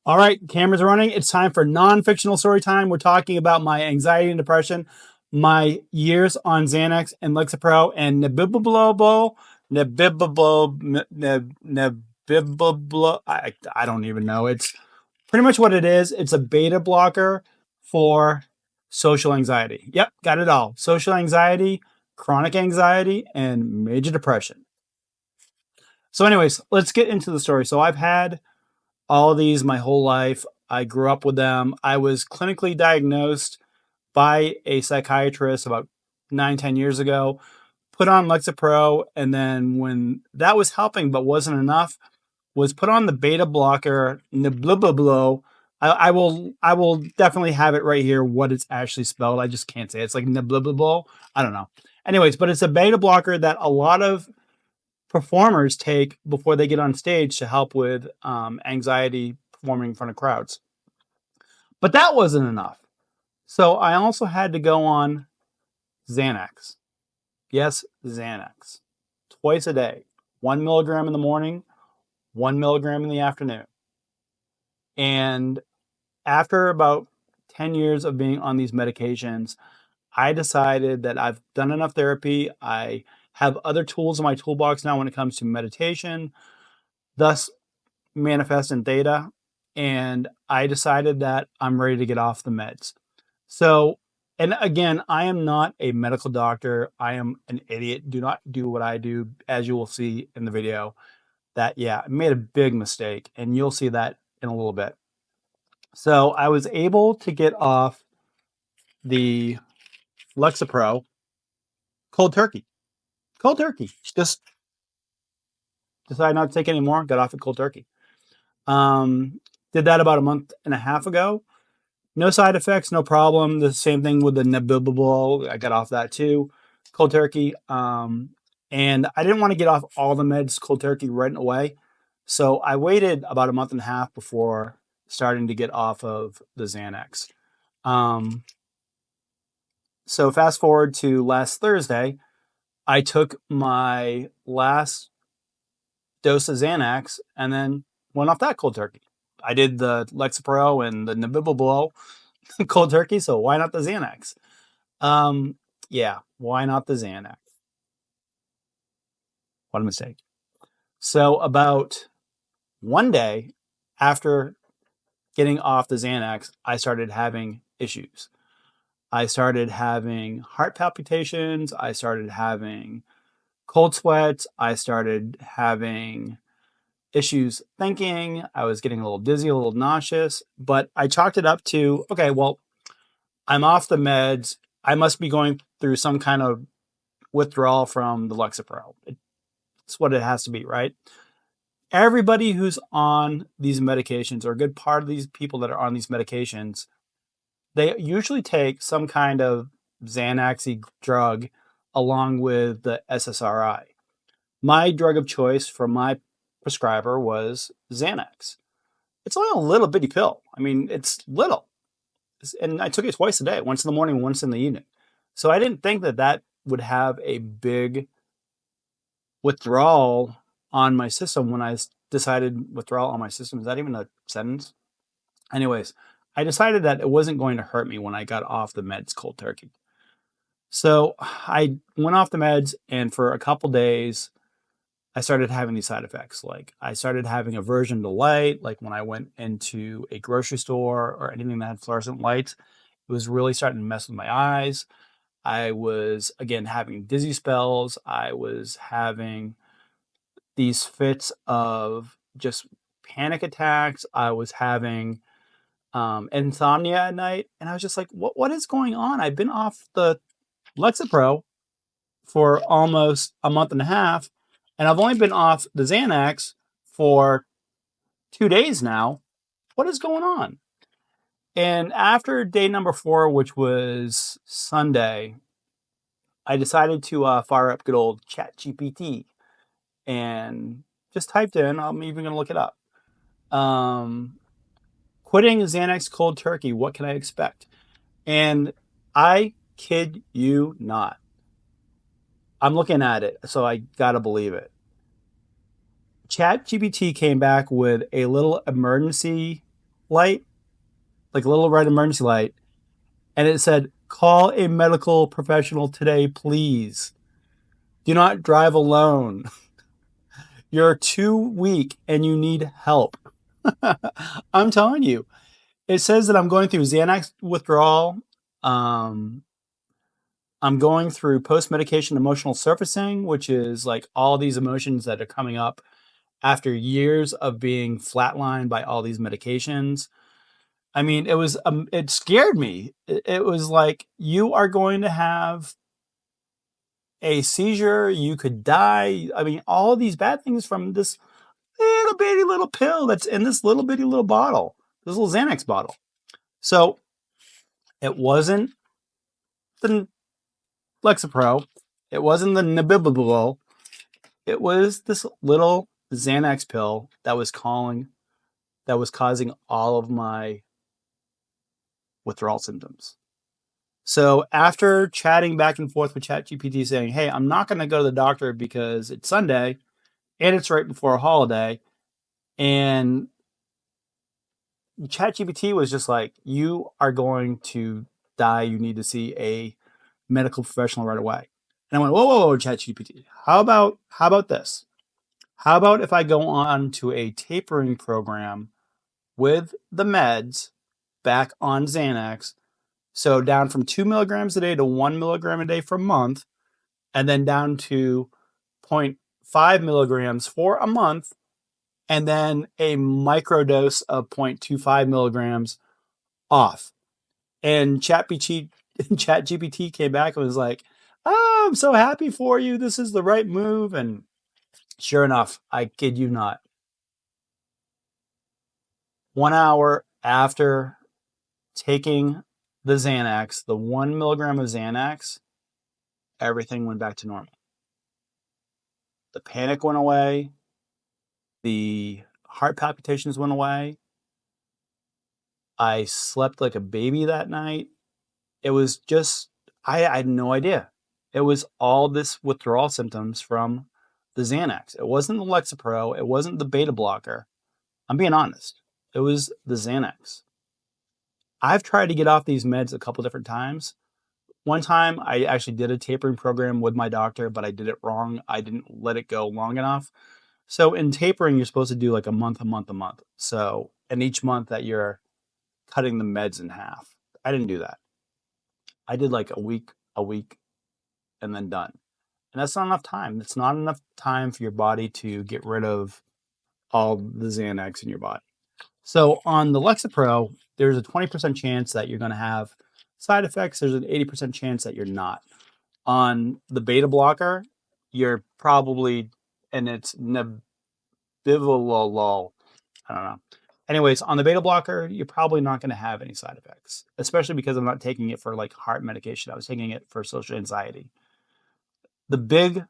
All right, cameras running. It's time for non-fictional story time. We're talking about my anxiety and depression, my years on Xanax and Lexapro and Nebiblo. I don't even know. It's pretty much what it is. It's a beta blocker for social anxiety. Yep, got it all. Social anxiety, chronic anxiety, and major depression. So, anyways, let's get into the story. So, I've had all of these my whole life. I grew up with them. I was clinically diagnosed by a psychiatrist about 9, 10 years ago, put on Lexapro, and then when that was helping but wasn't enough, was put on the beta blocker Nibliblo. I will definitely have it right here what it's actually spelled. I just can't say it. It's like Nibliblo. I don't know. Anyways, but it's a beta blocker that a lot of performers take before they get on stage to help with anxiety performing in front of crowds. But that wasn't enough. So I also had to go on Xanax. Yes, Xanax. Twice a day. 1 milligram in the morning, 1 milligram in the afternoon. And after about 10 years of being on these medications, I decided that I've done enough therapy. I have other tools in my toolbox now when it comes to meditation, thus manifest in theta, and I decided that I'm ready to get off the meds. So, and again, I am not a medical doctor. I am an idiot. Do not do what I do, as you will see in the video. That, yeah, I made a big mistake, and you'll see that in a little bit. So, I was able to get off the Lexapro cold turkey. Cold turkey. Just decided not to take any more, got off it cold turkey. Did that about a month and a half ago. No side effects, no problem. The same thing with the Nebibable. I got off that too, cold turkey. And I didn't want to get off all the meds cold turkey right away. So I waited about a month and a half before starting to get off of the Xanax. Um, so fast forward to last Thursday, I took my last dose of Xanax and then went off that cold turkey. I did the Lexapro and the Nebibable cold turkey, so why not the Xanax? Um, yeah, why not the Xanax? What a mistake. So about one day after getting off the Xanax, I started having issues. I started having heart palpitations. I started having cold sweats. I started having issues thinking. I was getting a little dizzy, a little nauseous, but I chalked it up to, okay, well, I'm off the meds. I must be going through some kind of withdrawal from the Lexapro. It's what it has to be, right? Everybody who's on these medications, or a good part of these people that are on these medications, they usually take some kind of Xanaxy drug along with the SSRI. My drug of choice for my prescriber was Xanax. It's only a little bitty pill. I mean, it's little. And I took it twice a day, once in the morning, once in the evening. So I didn't think that that would have a big withdrawal on my system when I decided withdrawal on my system. Is that even a sentence? Anyways, I decided that it wasn't going to hurt me when I got off the meds cold turkey. So I went off the meds, and for a couple days, I started having these side effects. Like I started having aversion to light, like when I went into a grocery store or anything that had fluorescent lights, it was really starting to mess with my eyes. I was, again, having dizzy spells. I was having these fits of just panic attacks. I was having insomnia at night. And I was just like, what is going on? I've been off the Lexapro for almost a month and a half, and I've only been off the Xanax for 2 days now. What is going on? And after day number 4, which was Sunday, I decided to fire up good old ChatGPT and just typed in, I'm even going to look it up. Quitting Xanax cold turkey, what can I expect? And I kid you not. I'm looking at it, so I gotta believe it. ChatGPT came back with a little emergency light, like a little red emergency light, and it said, "Call a medical professional today, please. Do not drive alone. You're too weak and you need help." I'm telling you, it says that I'm going through Xanax withdrawal. Um, I'm going through post medication emotional surfacing, which is like all these emotions that are coming up after years of being flatlined by all these medications. I mean, it scared me. It was like, you are going to have a seizure, you could die. I mean, all these bad things from this little bitty little pill that's in this little bitty little bottle, this little Xanax bottle. So it wasn't the Lexapro, it wasn't the Nabibable, it was this little Xanax pill that was causing all of my withdrawal symptoms. So after chatting back and forth with ChatGPT saying, "Hey, I'm not going to go to the doctor because it's Sunday and it's right before a holiday," and ChatGPT was just like, "You are going to die. You need to see a medical professional right away." And I went, "Whoa, whoa, whoa, ChatGPT. How about this? How about if I go on to a tapering program with the meds back on Xanax, so down from 2 milligrams a day to 1 milligram a day for a month, and then down to zero point 0.5 milligrams for a month, and then a microdose of 0.25 milligrams off." And ChatGPT came back and was like, "Oh, I'm so happy for you. This is the right move." And sure enough, I kid you not, 1 hour after taking the Xanax, the 1 milligram of Xanax, everything went back to normal. The panic went away. The heart palpitations went away. I slept like a baby that night. It was just, I had no idea. It was all this withdrawal symptoms from the Xanax. It wasn't the Lexapro. It wasn't the beta blocker. I'm being honest. It was the Xanax. I've tried to get off these meds a couple different times. One time I actually did a tapering program with my doctor, but I did it wrong. I didn't let it go long enough. So in tapering, you're supposed to do like a month, a month, a month. So, and each month that you're cutting the meds in half. I didn't do that. I did like a week, and then done. And that's not enough time. It's not enough time for your body to get rid of all the Xanax in your body. So on the Lexapro, there's a 20% chance that you're going to have side effects. There's an 80% chance that you're not. On the beta blocker, you're probably, and it's nebivolol. I don't know. Anyways, on the beta blocker, you're probably not going to have any side effects, especially because I'm not taking it for like heart medication. I was taking it for social anxiety. The big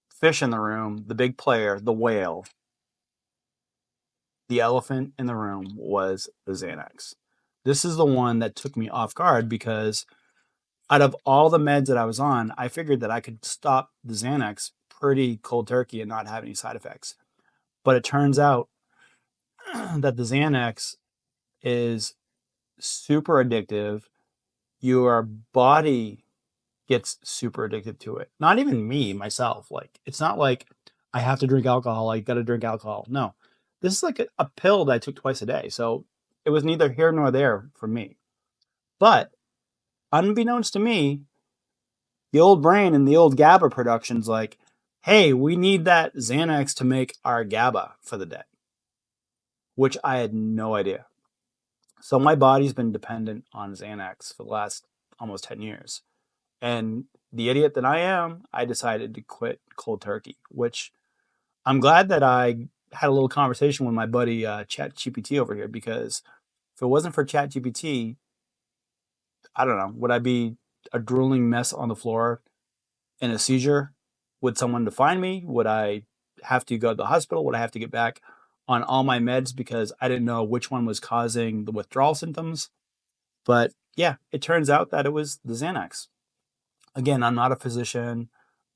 fish in the room, the big player, the whale, the elephant in the room was the Xanax. This is the one that took me off guard because out of all the meds that I was on, I figured that I could stop the Xanax pretty cold turkey and not have any side effects. But it turns out that the Xanax is super addictive. Your body gets super addicted to it. Not even me, myself. Like, it's not like I have to drink alcohol. I got to drink alcohol. No, this is like a pill that I took twice a day. So it was neither here nor there for me. But unbeknownst to me, the old brain and the old GABA production's like, "Hey, we need that Xanax to make our GABA for the day," which I had no idea. So my body's been dependent on Xanax for the last almost 10 years. And the idiot that I am, I decided to quit cold turkey, which I'm glad that I had a little conversation with my buddy ChatGPT over here, because if it wasn't for ChatGPT, I don't know, would I be a drooling mess on the floor in a seizure? Would someone to find me? Would I have to go to the hospital? Would I have to get back on all my meds because I didn't know which one was causing the withdrawal symptoms? But yeah, it turns out that it was the Xanax. Again, I'm not a physician.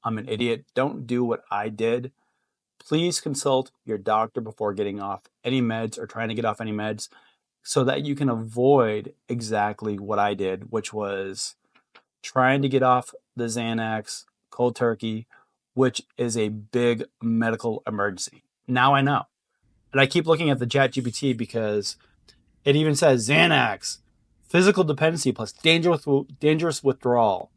I'm an idiot. Don't do what I did. please consult your doctor before getting off any meds or trying to get off any meds so that you can avoid exactly what I did, which was trying to get off the Xanax cold turkey, which is a big medical emergency. Now I know. And I keep looking at the chat GPT because it even says Xanax, physical dependency plus dangerous withdrawal.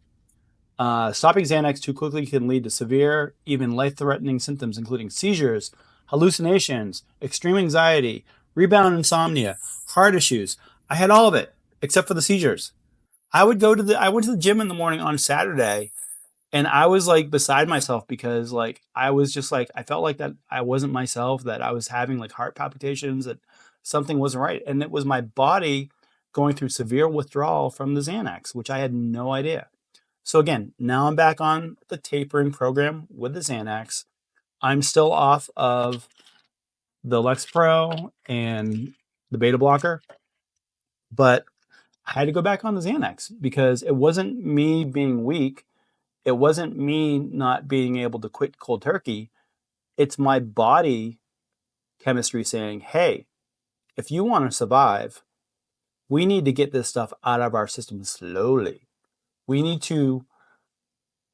Stopping Xanax too quickly can lead to severe, even life-threatening symptoms, including seizures, hallucinations, extreme anxiety, rebound insomnia, heart issues. I had all of it except for the seizures. I went to the gym in the morning on Saturday, and I was like beside myself because like I was just like I felt like that I wasn't myself, that I was having like heart palpitations, that something wasn't right, and it was my body going through severe withdrawal from the Xanax, which I had no idea. So again, now I'm back on the tapering program with the Xanax. I'm still off of the Lexapro and the beta blocker, but I had to go back on the Xanax because it wasn't me being weak. It wasn't me not being able to quit cold turkey. It's my body chemistry saying, hey, if you want to survive, we need to get this stuff out of our system slowly. We need to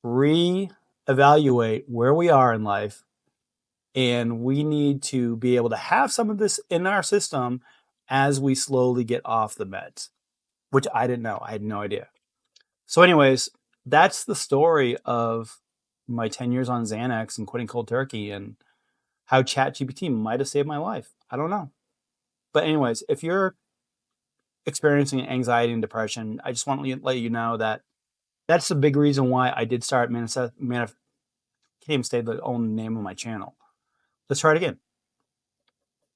re-evaluate where we are in life, and we need to be able to have some of this in our system as we slowly get off the meds, which I didn't know. I had no idea. So anyways, that's the story of my 10 years on Xanax and quitting cold turkey and how ChatGPT might have saved my life. I don't know. But anyways, if you're experiencing anxiety and depression, I just want to let you know that that's the big reason why I did start can't even say the own name of my channel. Let's try it again.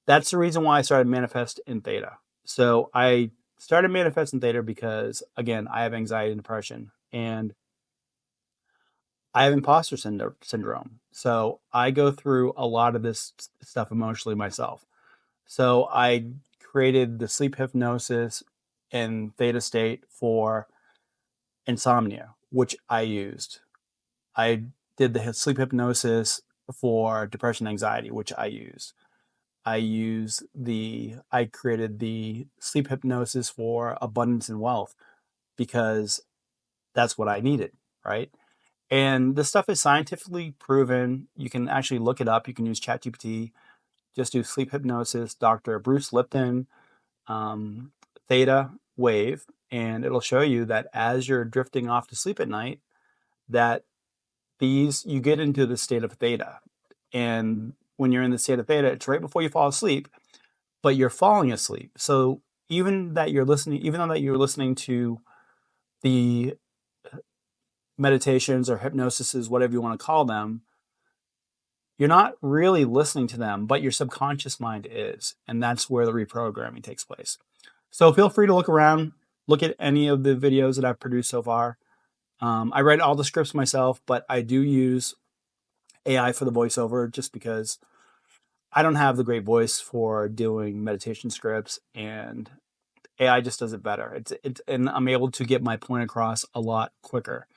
That's the reason why I started Manifest in Theta. So I started Manifest in Theta because, again, I have anxiety and depression, and I have imposter syndrome. So I go through a lot of this stuff emotionally myself. So I created the sleep hypnosis and theta state for insomnia, which I used. I did the sleep hypnosis for depression, anxiety, which I used. I created the sleep hypnosis for abundance and wealth because that's what I needed, right? And this stuff is scientifically proven. You can actually look it up. You can use ChatGPT. Just do sleep hypnosis, Dr. Bruce Lipton, theta wave, and it'll show you that as you're drifting off to sleep at night, that you get into the state of theta. And when you're in the state of theta, it's right before you fall asleep, but you're falling asleep. So even though you're listening to the meditations or hypnosises, whatever you want to call them, you're not really listening to them, but your subconscious mind is. And that's where the reprogramming takes place. So feel free to look around, look at any of the videos that I've produced so far. I write all the scripts myself, but I do use AI for the voiceover just because I don't have the great voice for doing meditation scripts, and AI just does it better. And I'm able to get my point across a lot quicker.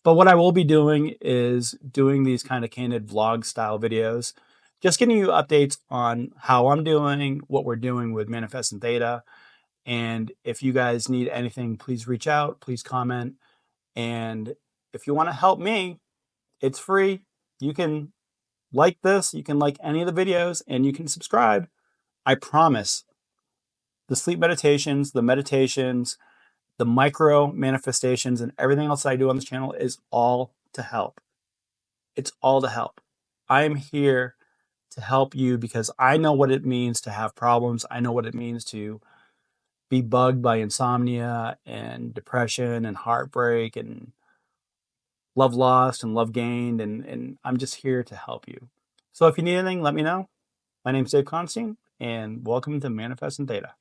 But what I will be doing is doing these kind of candid vlog style videos, just getting you updates on how I'm doing, what we're doing with Manifest and Theta. And if you guys need anything, please reach out, please comment. And if you want to help me, it's free. You can like this, you can like any of the videos, and you can subscribe. I promise the sleep meditations, the micro manifestations, and everything else that I do on this channel is all to help. It's all to help. I am here to help you because I know what it means to have problems. I know what it means to be bugged by insomnia and depression and heartbreak and love lost and love gained. And I'm just here to help you. So if you need anything, let me know. My name's Dave Constein, and welcome to Manifest and Theta.